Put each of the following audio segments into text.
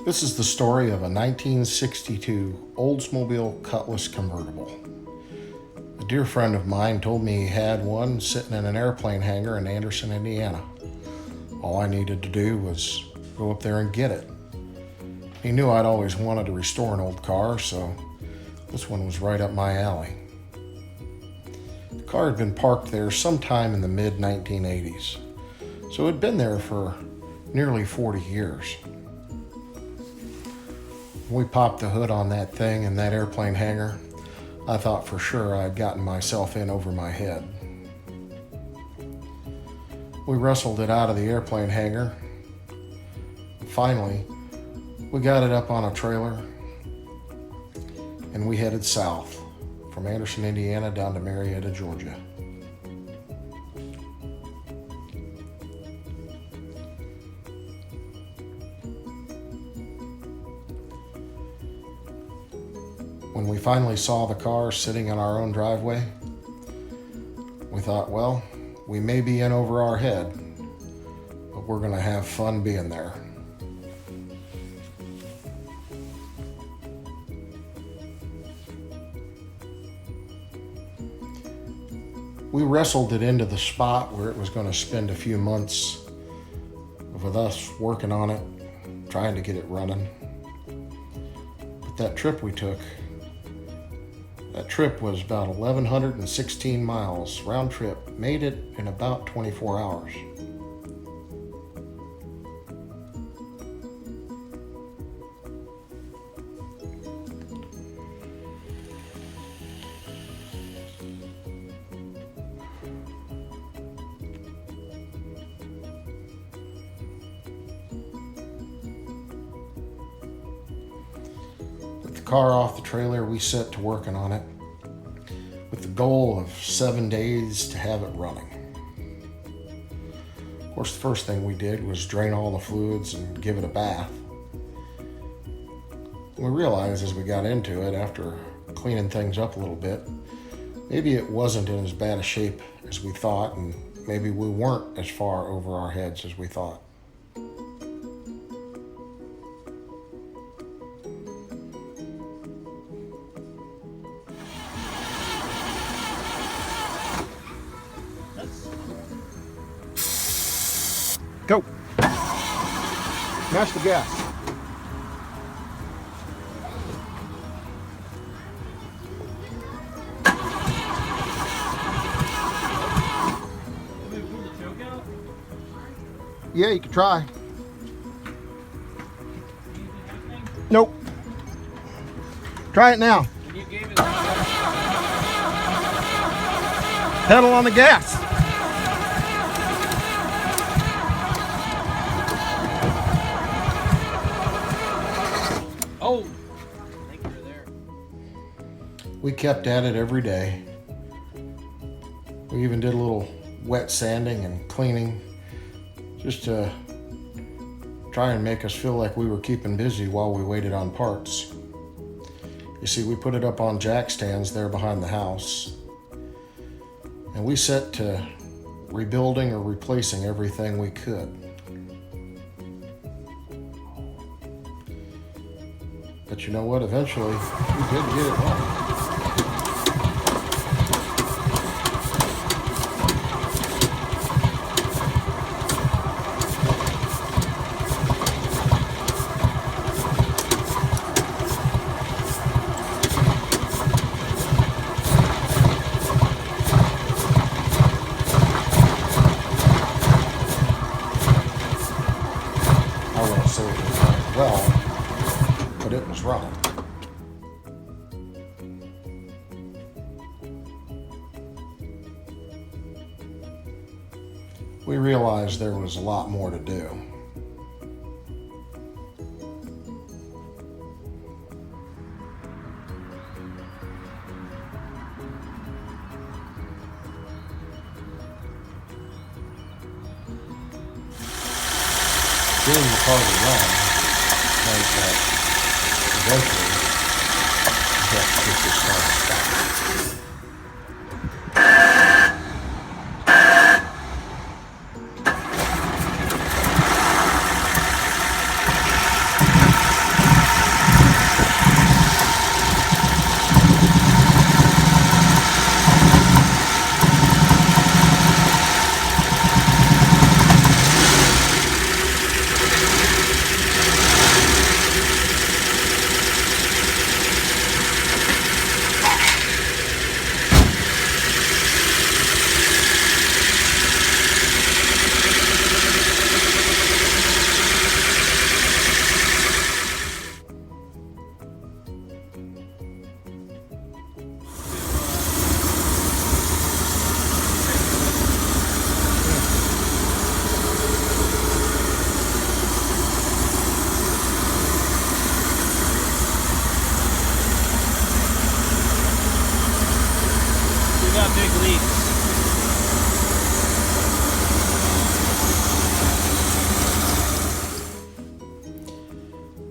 This is the story of a 1962 Oldsmobile Cutlass convertible. A dear friend of mine told me he had one sitting in an airplane hangar in Anderson, Indiana. All I needed to do was go up there and get it. He knew I'd always wanted to restore an old car, so this one was right up my alley. The car had been parked there sometime in the mid-1980s, so it had been there for nearly 40 years. When we popped the hood on that thing in that airplane hangar, I thought for sure I'd gotten myself in over my head. We wrestled it out of the airplane hangar. Finally, we got it up on a trailer and we headed south from Anderson, Indiana down to Marietta, Georgia. When we finally saw the car sitting in our own driveway, we thought, well, we may be in over our head, but we're going to have fun being there. We wrestled it into the spot where it was going to spend a few months with us working on it, trying to get it running. But that trip we took, that trip was about 1,116 miles round trip, made it in about 24 hours. With the car off the trailer, we set to working on it with the goal of 7 days to have it running. Of course, the first thing we did was drain all the fluids and give it a bath. We realized as we got into it, after cleaning things up a little bit, maybe it wasn't in as bad a shape as we thought, and maybe we weren't as far over our heads as we thought. Go. Mash the gas. Yeah, you can try. Nope. Try it now. Pedal on the gas. Oh, thank you for there. We kept at it every day. We even did a little wet sanding and cleaning just to try and make us feel like we were keeping busy while we waited on parts. You see, we put it up on jack stands there behind the house, and we set to rebuilding or replacing everything we could. But you know what? Eventually, we did get it right. I won't say it was running well, but it was running. We realized there was a lot more to do. Getting the car to run meant that eventually we had to get this car stopped.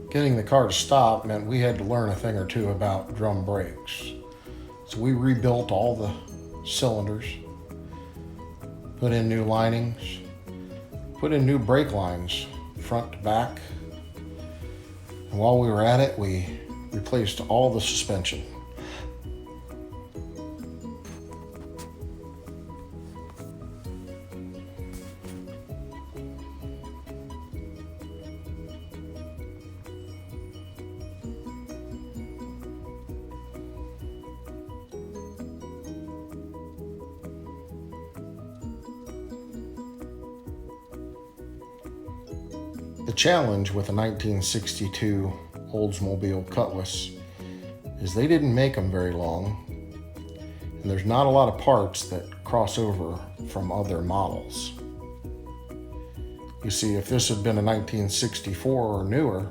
Getting the car to stop meant we had to learn a thing or two about drum brakes. So we rebuilt all the cylinders, put in new linings, put in new brake lines, front to back. And while we were at it, we replaced all the suspension. The challenge with a 1962 Oldsmobile Cutlass is they didn't make them very long, and there's not a lot of parts that cross over from other models. You see, if this had been a 1964 or newer,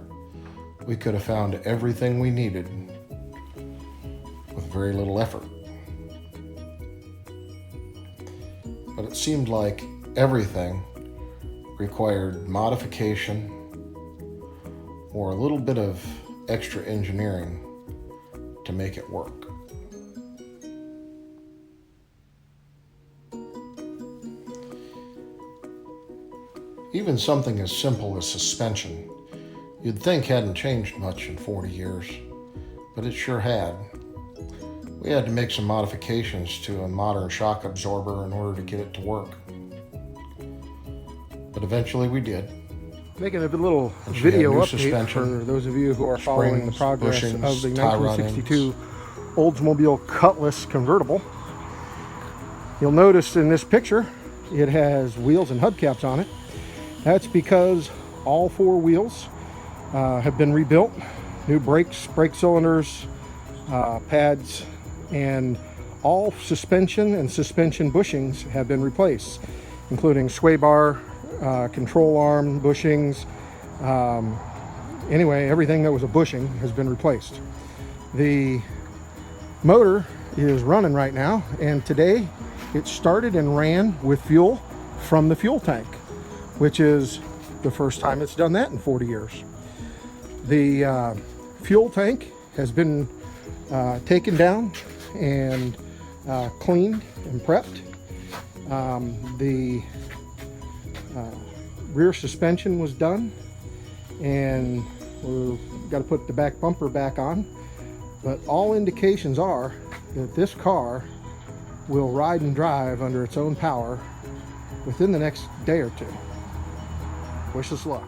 we could have found everything we needed with very little effort. But it seemed like everything required modification or a little bit of extra engineering to make it work. Even something as simple as suspension, you'd think hadn't changed much in 40 years, but it sure had. We had to make some modifications to a modern shock absorber in order to get it to work. But eventually we did. Making a little And she had video new update suspension, for those of you who are following the springs, progress bushings, of the tie 1962 Oldsmobile Cutlass convertible. You'll notice in this picture it has wheels and hubcaps on it. That's because all four wheels have been rebuilt. New brakes, brake cylinders, pads, and all suspension and suspension bushings have been replaced, including sway bar, control arm bushings. Anyway, everything that was a bushing has been replaced. The motor is running right now, and today it started and ran with fuel from the fuel tank, which is the first time it's done that in 40 years. The fuel tank has been taken down and cleaned and prepped. The rear suspension was done, and we've got to put the back bumper back on. But all indications are that this car will ride and drive under its own power within the next day or two. Wish us luck.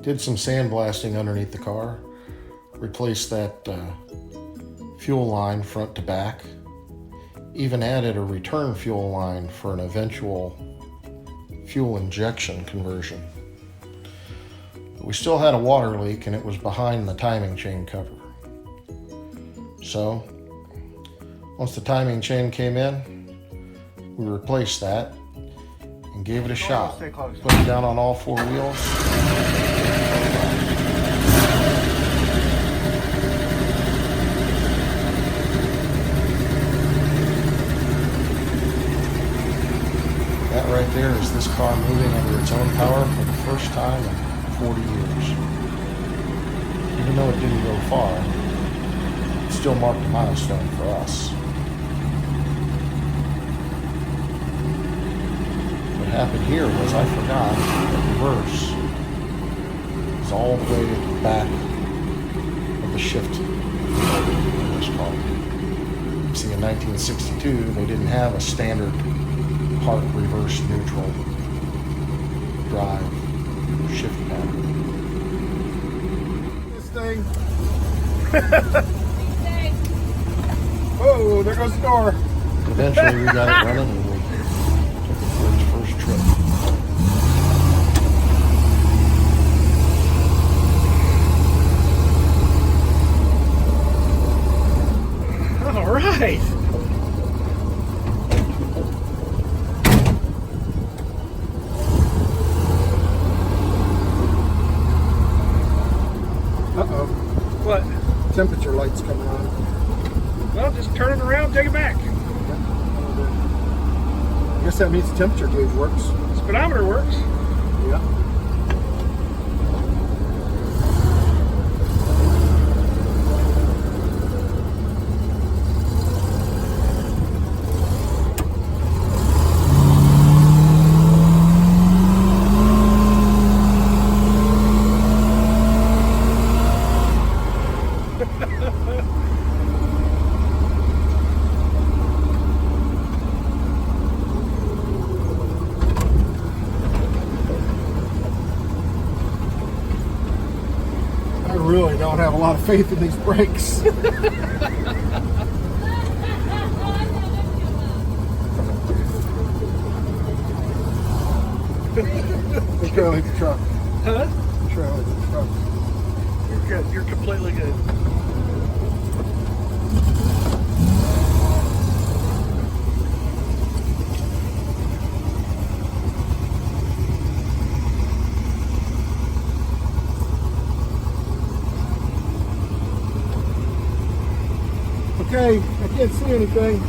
Did some sandblasting underneath the car, replaced that fuel line front to back, even added a return fuel line for an eventual fuel injection conversion. But we still had a water leak, and it was behind the timing chain cover. So once the timing chain came in, we replaced that and gave it a shot. Stay close. Put it down on all four wheels. That right there is this car moving under its own power for the first time in 40 years. Even though it didn't go far, it still marked a milestone for us. What happened here was I forgot the reverse is all the way at the back of the shift in this car. You see, in 1962, they didn't have a standard park reverse neutral drive shift pattern. This thing. Oh, there goes the door. Eventually we got it running, and we took it for its first trip. All right. Uh-oh. What? Temperature lights coming on. Well, just turn it around, take it back. guess that means the temperature gauge works. Speedometer works. Yeah. I really don't have a lot of faith in these brakes. Let's try to hit the truck. Huh? Try to hit the truck. You're good. You're completely good. Okay, I can't see anything.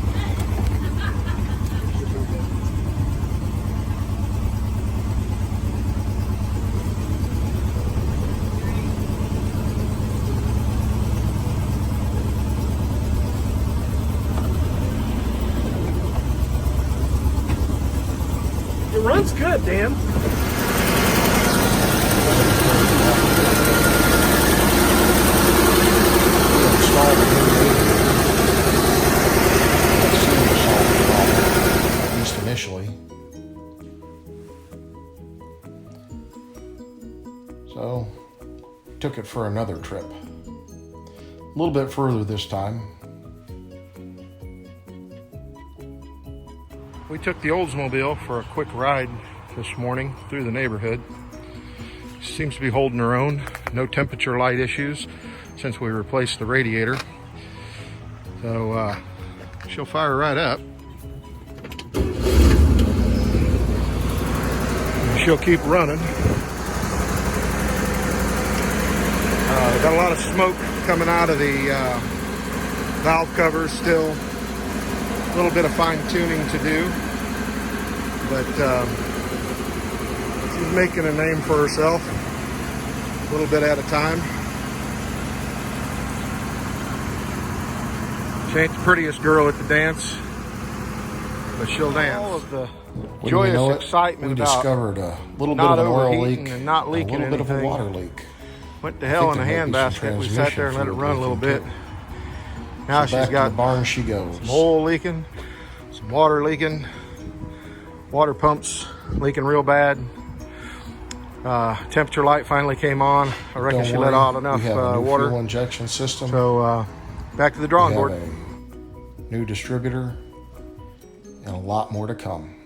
It runs good, Dan. Installed a new radio. That seemed to solve the problem, at least initially. So, took it for another trip. A little bit further this time. We took the Oldsmobile for a quick ride this morning through the neighborhood. Seems to be holding her own. No temperature light issues since we replaced the radiator. So she'll fire right up. And she'll keep running. Got a lot of smoke coming out of the valve covers still. A little bit of fine tuning to do, but she's making a name for herself a little bit at a time. She ain't the prettiest girl at the dance, but she'll dance. All of the Wouldn't you joyous know it, excitement we about discovered a little bit not of an oil overheating leak, and not leaking a little bit of a anything. water leak. Went to hell in a there might be some handbasket. We sat there and let it run a little bit. Now So back she's to got the barn she goes. some oil leaking, some water leaking, water pumps leaking real bad. Temperature light finally came on. I reckon Don't she worry, let out enough we have a new water. fuel injection system. So back to the drawing we board. have a new distributor and a lot more to come.